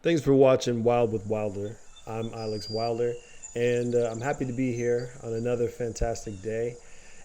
Thanks for watching Wild with Wilder. I'm Alex Wilder, and I'm happy to be here on another fantastic day.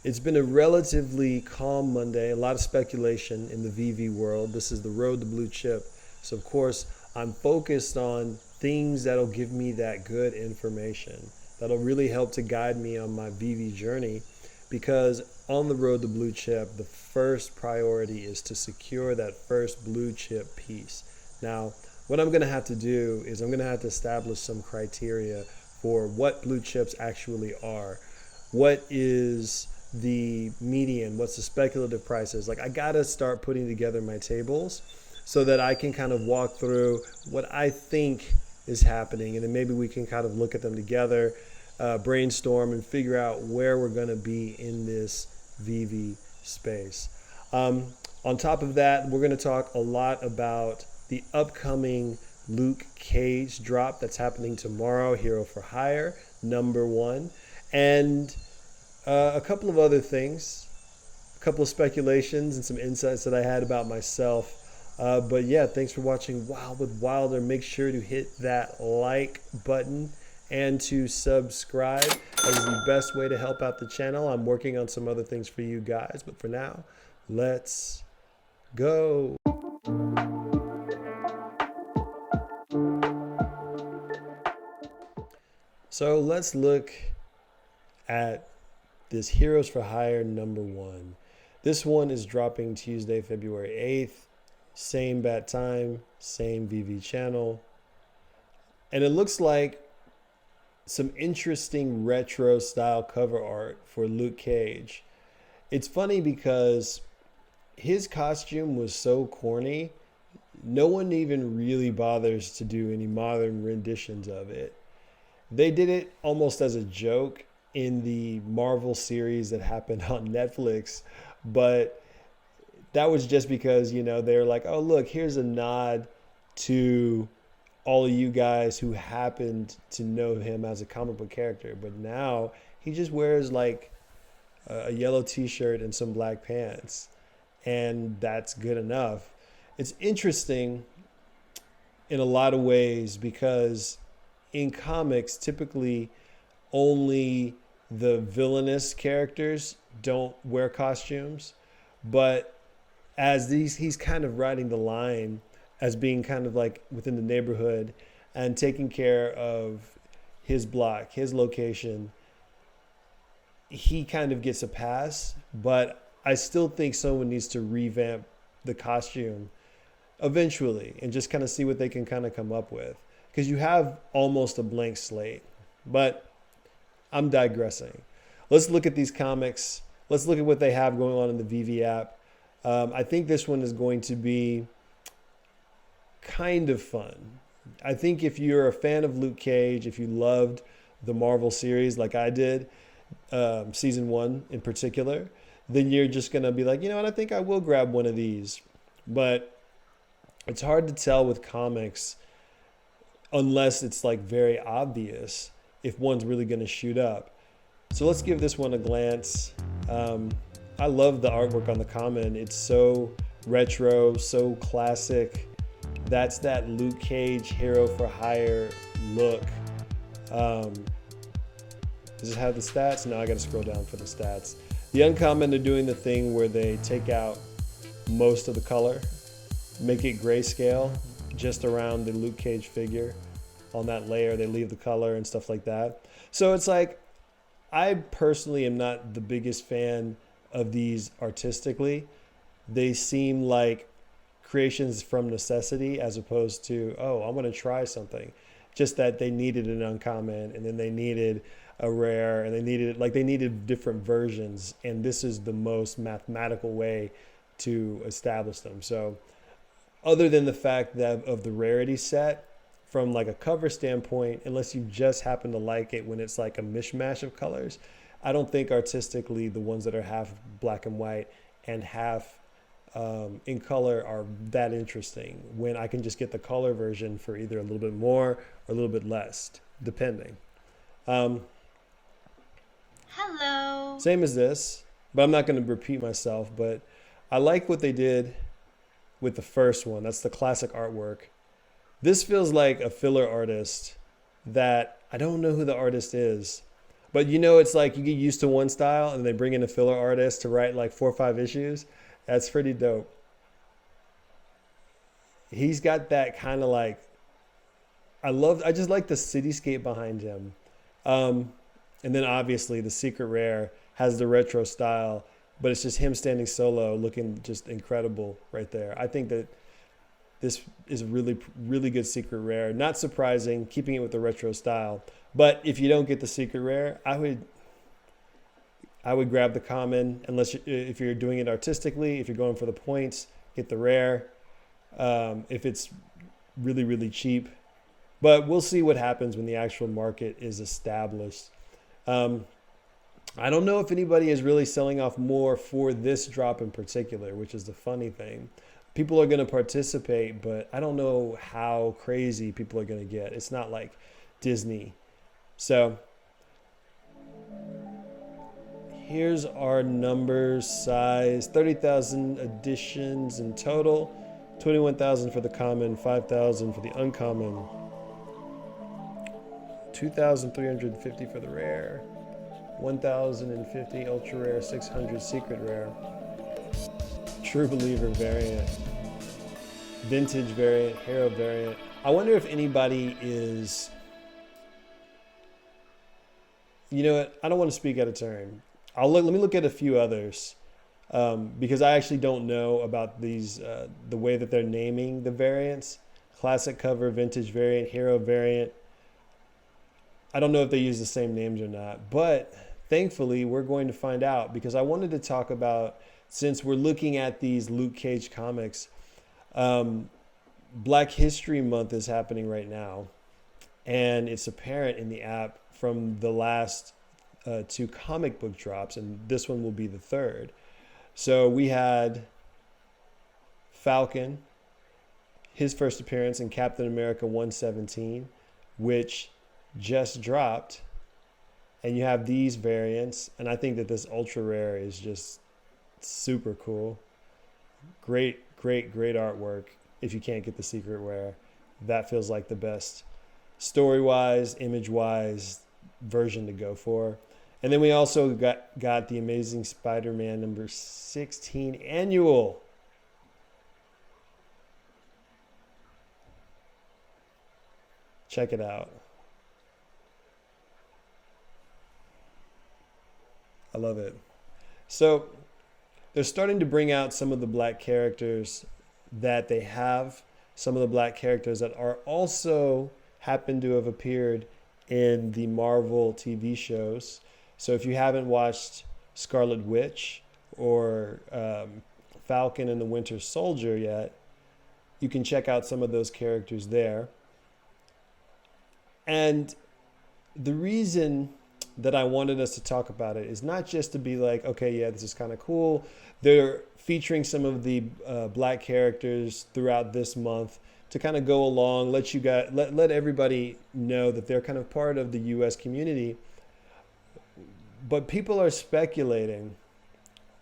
It's been a relatively calm Monday, a lot of speculation in the VV world. This is the road to blue chip. So, of course, I'm focused on things that'll give me that good information, that'll really help to guide me on my VV journey. Because on the road to blue chip, the first priority is to secure that first blue chip piece. Now, what I'm going to have to do is I'm going to have to establish some criteria for what blue chips actually are. What is the median? What's the speculative prices? Like, I got to start putting together my tables so that I can kind of walk through what I think is happening. And then maybe we can kind of look at them together, brainstorm, and figure out where we're going to be in this VV space. On top of that, we're going to talk a lot about the upcoming Luke Cage drop that's happening tomorrow, Hero for Hire, #1, and a couple of other things, a couple of speculations and some insights that I had about myself. But yeah, thanks for watching Wild with Wilder. Make sure to hit that like button and to subscribe. That is the best way to help out the channel. I'm working on some other things for you guys, but for now, let's go. So let's look at this Heroes for Hire #1. This one is dropping Tuesday, February 8th. Same bat time, same VV channel. And it looks like some interesting retro style cover art for Luke Cage. It's funny because his costume was so corny, no one even really bothers to do any modern renditions of it. They did it almost as a joke in the Marvel series that happened on Netflix, but that was just because, they're like, oh, look, here's a nod to all of you guys who happened to know him as a comic book character. But now he just wears like a yellow t-shirt and some black pants, and that's good enough. It's interesting in a lot of ways because in comics, typically only the villainous characters don't wear costumes, but as he's kind of riding the line as being kind of like within the neighborhood and taking care of his block, his location, he kind of gets a pass. But I still think someone needs to revamp the costume eventually and just kind of see what they can kind of come up with, because you have almost a blank slate. But I'm digressing. Let's look at these comics. Let's look at what they have going on in the VV app. I think this one is going to be kind of fun. I think if you're a fan of Luke Cage, if you loved the Marvel series like I did, season 1 in particular, then you're just going to be like, you know what, I think I will grab one of these. But it's hard to tell with comics unless it's like very obvious if one's really going to shoot up. So let's give this one a glance. I love the artwork on the common. It's so retro, so classic. That's that Luke Cage Hero for Hire look. Does it have the stats? No, I got to scroll down for the stats. The uncommon, they're doing the thing where they take out most of the color, make it grayscale just around the Luke Cage figure. On that layer, they leave the color and stuff like that. So it's like, I personally am not the biggest fan of these artistically. They seem like creations from necessity as opposed to, oh, I want to try something. Just that they needed an uncommon, and then they needed a rare, and they needed different versions. And this is the most mathematical way to establish them. So other than the fact that of the rarity set, from like a cover standpoint, unless you just happen to like it when it's like a mishmash of colors, I don't think artistically the ones that are half black and white and half in color are that interesting, when I can just get the color version for either a little bit more or a little bit less, depending. Hello. Same as this, but I'm not going to repeat myself. But I like what they did with the first one. That's the classic artwork. This feels like a filler artist that I don't know who the artist is. But it's like you get used to one style and they bring in a filler artist to write like 4 or 5 issues. That's pretty dope. He's got that kind of like I just like the cityscape behind him. Um, and then obviously the secret rare has the retro style, but it's just him standing solo looking just incredible right there. I think that this is a really, really good secret rare. Not surprising, keeping it with the retro style. But if you don't get the secret rare, I would grab the common if you're doing it artistically. If you're going for the points, get the rare. If it's really, really cheap, but we'll see what happens when the actual market is established. Um, I don't know if anybody is really selling off more for this drop in particular, which is the funny thing. People are going to participate, but I don't know how crazy people are going to get. It's not like Disney. So here's our numbers, size 30,000 editions in total, 21,000 for the common, 5,000 for the uncommon, 2,350 for the rare, 1,050 ultra rare, 600 secret rare, true believer variant, vintage variant, hero variant. I wonder if anybody is, what? I don't want to speak out of turn. Let me look at a few others because I actually don't know about these, the way that they're naming the variants. Classic cover, vintage variant, hero variant. I don't know if they use the same names or not, but thankfully we're going to find out because I wanted to talk about, since we're looking at these Luke Cage comics, Black History Month is happening right now, and it's apparent in the app from the last 2 comic book drops, and this one will be the third. So we had Falcon, his first appearance in Captain America 117, which just dropped, and you have these variants, and I think that this ultra rare is just super cool. Great artwork. If you can't get the secret rare, that feels like the best story-wise, image-wise version to go for. And then we also got the Amazing Spider-Man number 16 annual. Check it out. I love it. So they're starting to bring out some of the black characters that they have, some of the black characters that are also happen to have appeared in the Marvel TV shows. So if you haven't watched Scarlet Witch or Falcon and the Winter Soldier yet, you can check out some of those characters there. And the reason that I wanted us to talk about it is not just to be like, okay, yeah, this is kind of cool. They're featuring some of the black characters throughout this month to kind of go along, let everybody know that they're kind of part of the U.S. community. But people are speculating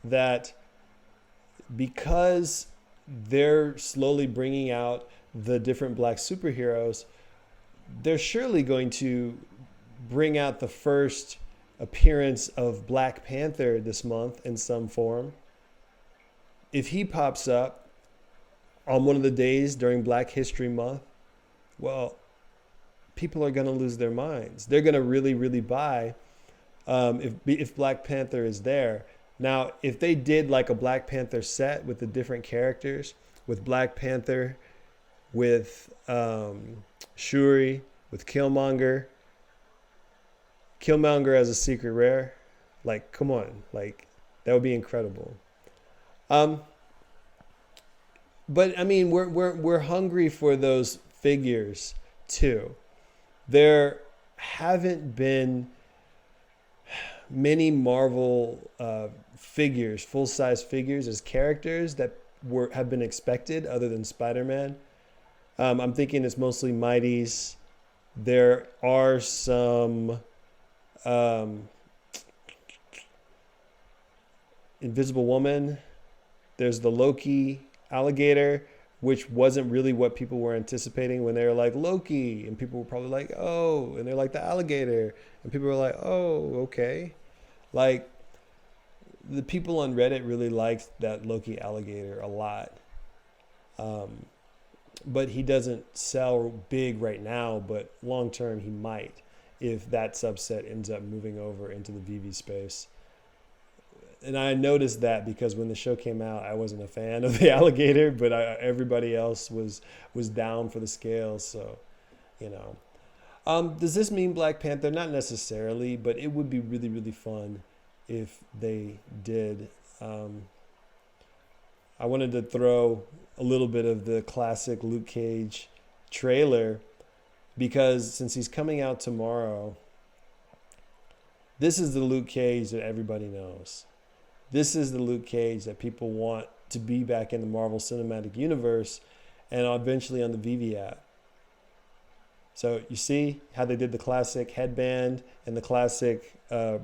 that because they're slowly bringing out the different black superheroes, they're surely going to bring out the first appearance of Black Panther this month in some form. If he pops up on one of the days during Black History Month, well, people are going to lose their minds. They're going to really, really buy if Black Panther is there. Now, if they did like a Black Panther set with the different characters, with Black Panther, with Shuri, with Killmonger as a secret rare, like, come on, like, that would be incredible. But I mean, we're hungry for those figures too. There haven't been many Marvel figures, full-size figures as characters that have been expected other than Spider-Man. I'm thinking it's mostly Mighties. There are some Invisible Woman. There's the Loki alligator, which wasn't really what people were anticipating when they were like Loki, and people were probably like, oh, and they're like the alligator, and people were like, oh, okay. Like the people on Reddit really liked that Loki alligator a lot. Um, but he doesn't sell big right now, but long term he might if that subset ends up moving over into the VV space. And I noticed that because when the show came out, I wasn't a fan of the alligator, but everybody else was down for the scales. So, you know, does this mean Black Panther? Not necessarily, but it would be really really fun if they did. I wanted to throw a little bit of the classic Luke Cage trailer because since he's coming out tomorrow, this is the Luke Cage that everybody knows. This is the Luke Cage that people want to be back in the Marvel Cinematic Universe and eventually on the Veve app. So you see how they did the classic headband and the classic, I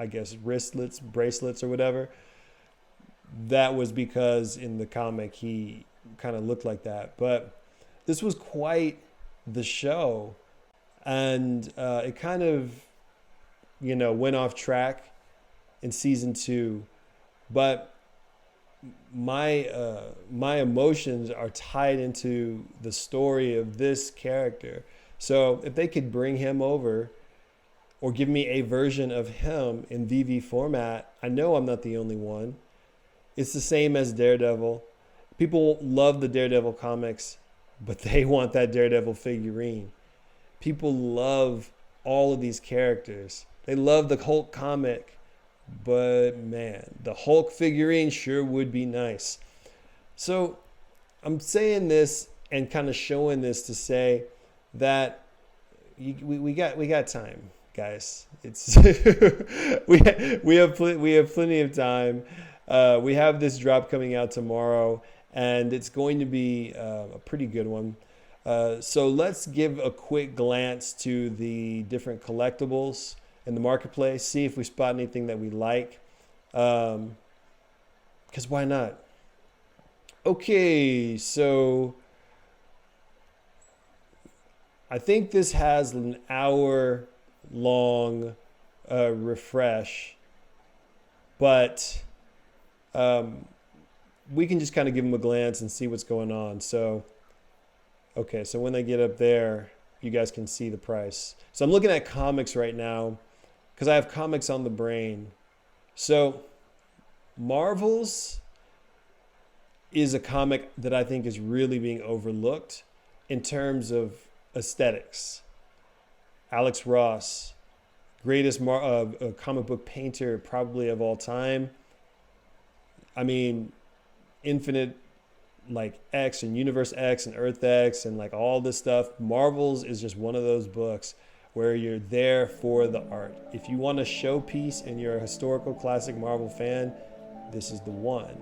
guess, wristlets, bracelets or whatever. That was because in the comic he kind of looked like that. But this was quite the show. And it kind of, went off track in season 2, but my emotions are tied into the story of this character. So if they could bring him over or give me a version of him in VV format, I know I'm not the only one. It's the same as Daredevil. People love the Daredevil comics, but they want that Daredevil figurine. People love all of these characters. They love the Hulk comic, but man, the Hulk figurine sure would be nice. So I'm saying this and kind of showing this to say that we got time, guys. It's we have plenty of time. We have this drop coming out tomorrow, and it's going to be a pretty good one. So let's give a quick glance to the different collectibles in the marketplace, see if we spot anything that we like. Because why not? Okay, so I think this has an hour long refresh, but we can just kind of give them a glance and see what's going on. So, okay, so when they get up there, you guys can see the price. So I'm looking at comics right now because I have comics on the brain. So Marvel's is a comic that I think is really being overlooked in terms of aesthetics. Alex Ross, greatest comic book painter probably of all time. I mean, Infinite like X and Universe X and Earth X and like all this stuff. Marvel's is just one of those books where you're there for the art. If you want a showpiece and you're a historical classic Marvel fan, this is the one.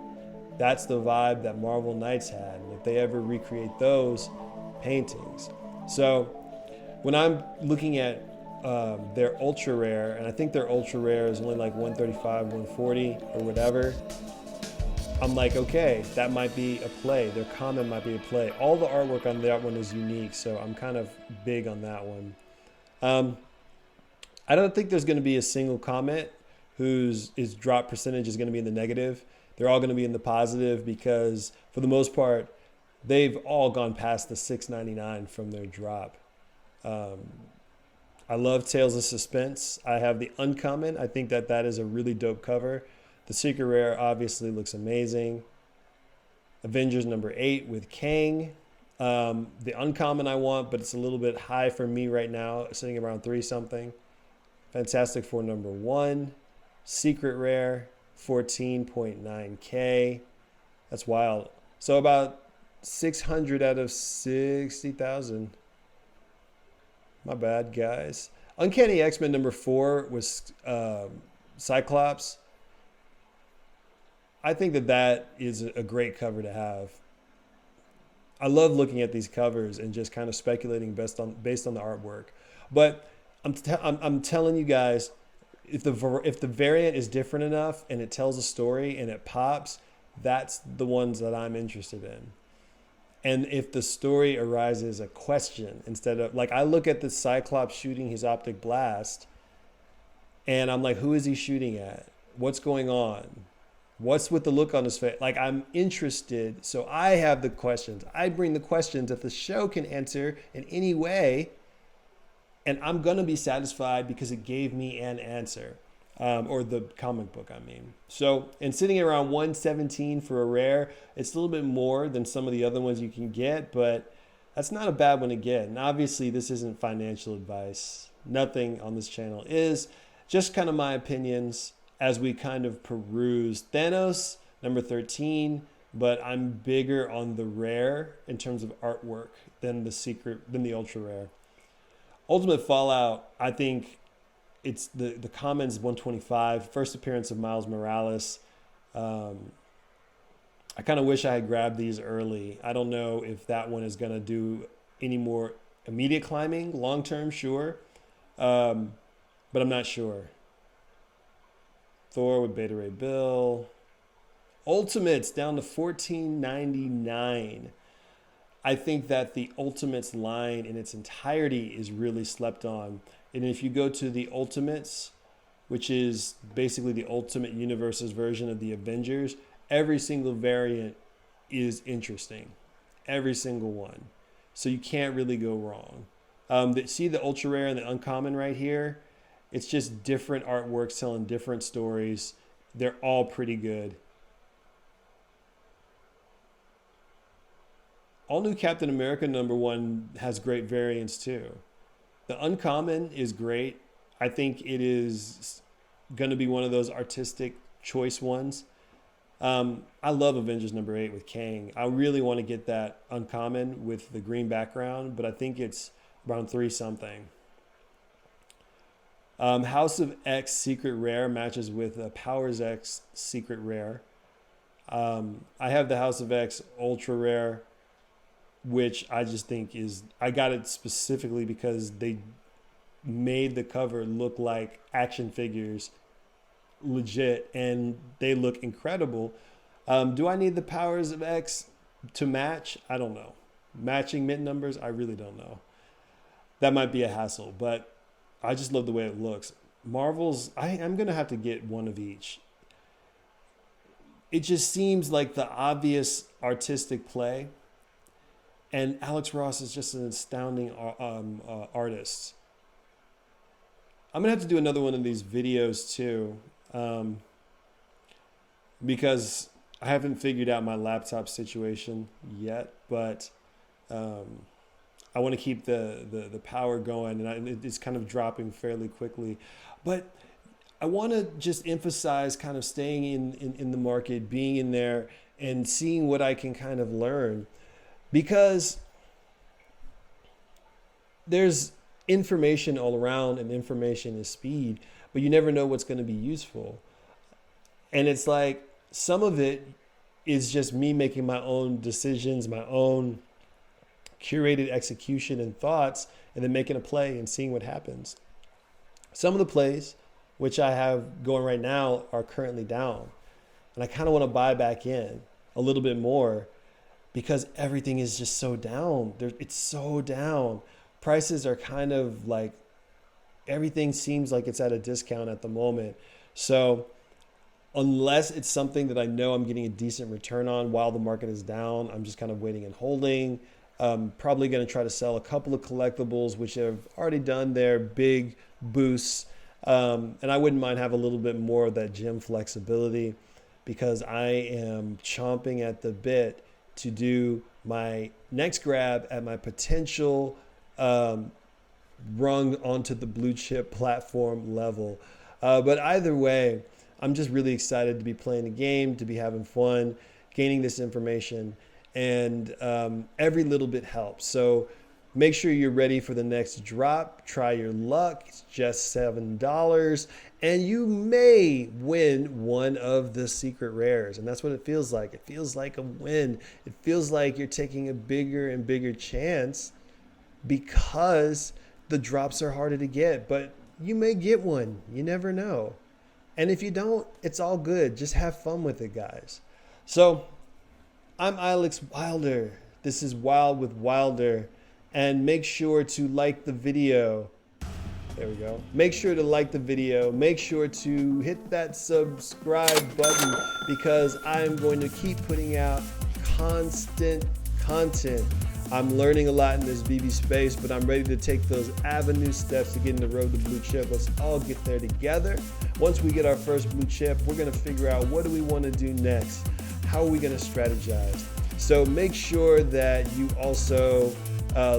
That's the vibe that Marvel Knights had. And if they ever recreate those paintings. So when I'm looking at their ultra rare, and I think their ultra rare is only like 135, 140 or whatever, I'm like, okay, that might be a play. Their comment might be a play. All the artwork on that one is unique, so I'm kind of big on that one. I don't think there's going to be a single comment whose drop percentage is going to be in the negative. They're all going to be in the positive because, for the most part, they've all gone past the $6.99 from their drop. I love Tales of Suspense. I have the Uncommon. I think that is a really dope cover. The Secret Rare obviously looks amazing. Avengers number 8 with Kang. The Uncommon I want, but it's a little bit high for me right now, sitting around 3 something. Fantastic Four number 1. Secret Rare, 14.9K. That's wild. So about 600 out of 60,000. My bad, guys. Uncanny X-Men number 4 was Cyclops. I think that is a great cover to have. I love looking at these covers and just kind of speculating based on the artwork. But I'm telling you guys, if the variant is different enough and it tells a story and it pops, That's the ones that I'm interested in. And if the story arises a question instead of like, I look at the Cyclops shooting his optic blast and I'm like, who is he shooting at? What's going on? What's with the look on his face? Like, I'm interested. So I have the questions. I bring the questions that the show can answer in any way. And I'm going to be satisfied because it gave me an answer. Or the comic book, I mean. So, and sitting around 117 for a rare, it's a little bit more than some of the other ones you can get, but that's not a bad one to get. And obviously, this isn't financial advice. Nothing on this channel is. Just kind of my opinions as we kind of peruse Thanos, number 13, but I'm bigger on the rare in terms of artwork than the ultra rare. Ultimate Fallout, I think it's the commons 125, first appearance of Miles Morales. I kind of wish I had grabbed these early. I don't know if that one is going to do any more immediate climbing, long term, sure. But I'm not sure. Thor with Beta Ray Bill. Ultimates down to $14.99. I think that the Ultimates line in its entirety is really slept on. And if you go to the Ultimates, which is basically the Ultimate Universe's version of the Avengers, every single variant is interesting. Every single one. So you can't really go wrong. See the ultra rare and the uncommon right here? It's just different artworks telling different stories. They're all pretty good. All new Captain America #1 has great variants too. The uncommon is great. I think it is going to be one of those artistic choice ones. I love Avengers #8 with Kang. I really want to get that uncommon with the green background, but I think it's around 3 something. House of X Secret Rare matches with Powers X Secret Rare. I have the House of X Ultra Rare, which I just think I got it specifically because they made the cover look like action figures, legit, and they look incredible. Do I need the Powers of X to match? I don't know. Matching mint numbers? I really don't know. That might be a hassle, but I just love the way it looks. Marvel's, I'm going to have to get one of each. It just seems like the obvious artistic play. And Alex Ross is just an astounding artist. I'm going to have to do another one of these videos too. Because I haven't figured out my laptop situation yet. But I want to keep the power going. And it's kind of dropping fairly quickly. But I want to just emphasize kind of staying in the market, being in there, and seeing what I can kind of learn. Because there's information all around, and information is speed, but you never know what's going to be useful. And it's like some of it is just me making my own decisions, my own curated execution and thoughts, and then making a play and seeing what happens. Some of the plays, which I have going right now, are currently down. And I kind of want to buy back in a little bit more, because everything is just so down. It's so down. Prices are kind of like, everything seems like it's at a discount at the moment. So unless it's something that I know I'm getting a decent return on while the market is down, I'm just kind of waiting and holding. Probably going to try to sell a couple of collectibles, which have already done their big boosts. And I wouldn't mind have a little bit more of that gem flexibility, because I am chomping at the bit to do my next grab at my potential rung onto the blue chip platform level. But either way, I'm just really excited to be playing the game, to be having fun, gaining this information, and every little bit helps. So make sure you're ready for the next drop. Try your luck. It's just $7. And you may win one of the secret rares. And that's what it feels like. It feels like a win. It feels like you're taking a bigger and bigger chance, because the drops are harder to get. But you may get one. You never know. And if you don't, it's all good. Just have fun with it, guys. So, I'm Alex Wilder. This is Wild with Wilder. And make sure to like the video. There we go. Make sure to like the video. Make sure to hit that subscribe button because I'm going to keep putting out constant content. I'm learning a lot in this Veve space, but I'm ready to take those avenue steps to get in the road to blue chip. Let's all get there together. Once we get our first blue chip, we're going to figure out what do we want to do next? How are we going to strategize? So make sure that you also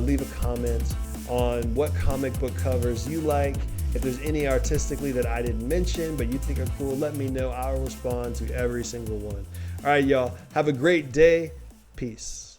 leave a comment on what comic book covers you like. If there's any artistically that I didn't mention but you think are cool, let me know. I'll respond to every single one. All right, y'all. Have a great day. Peace.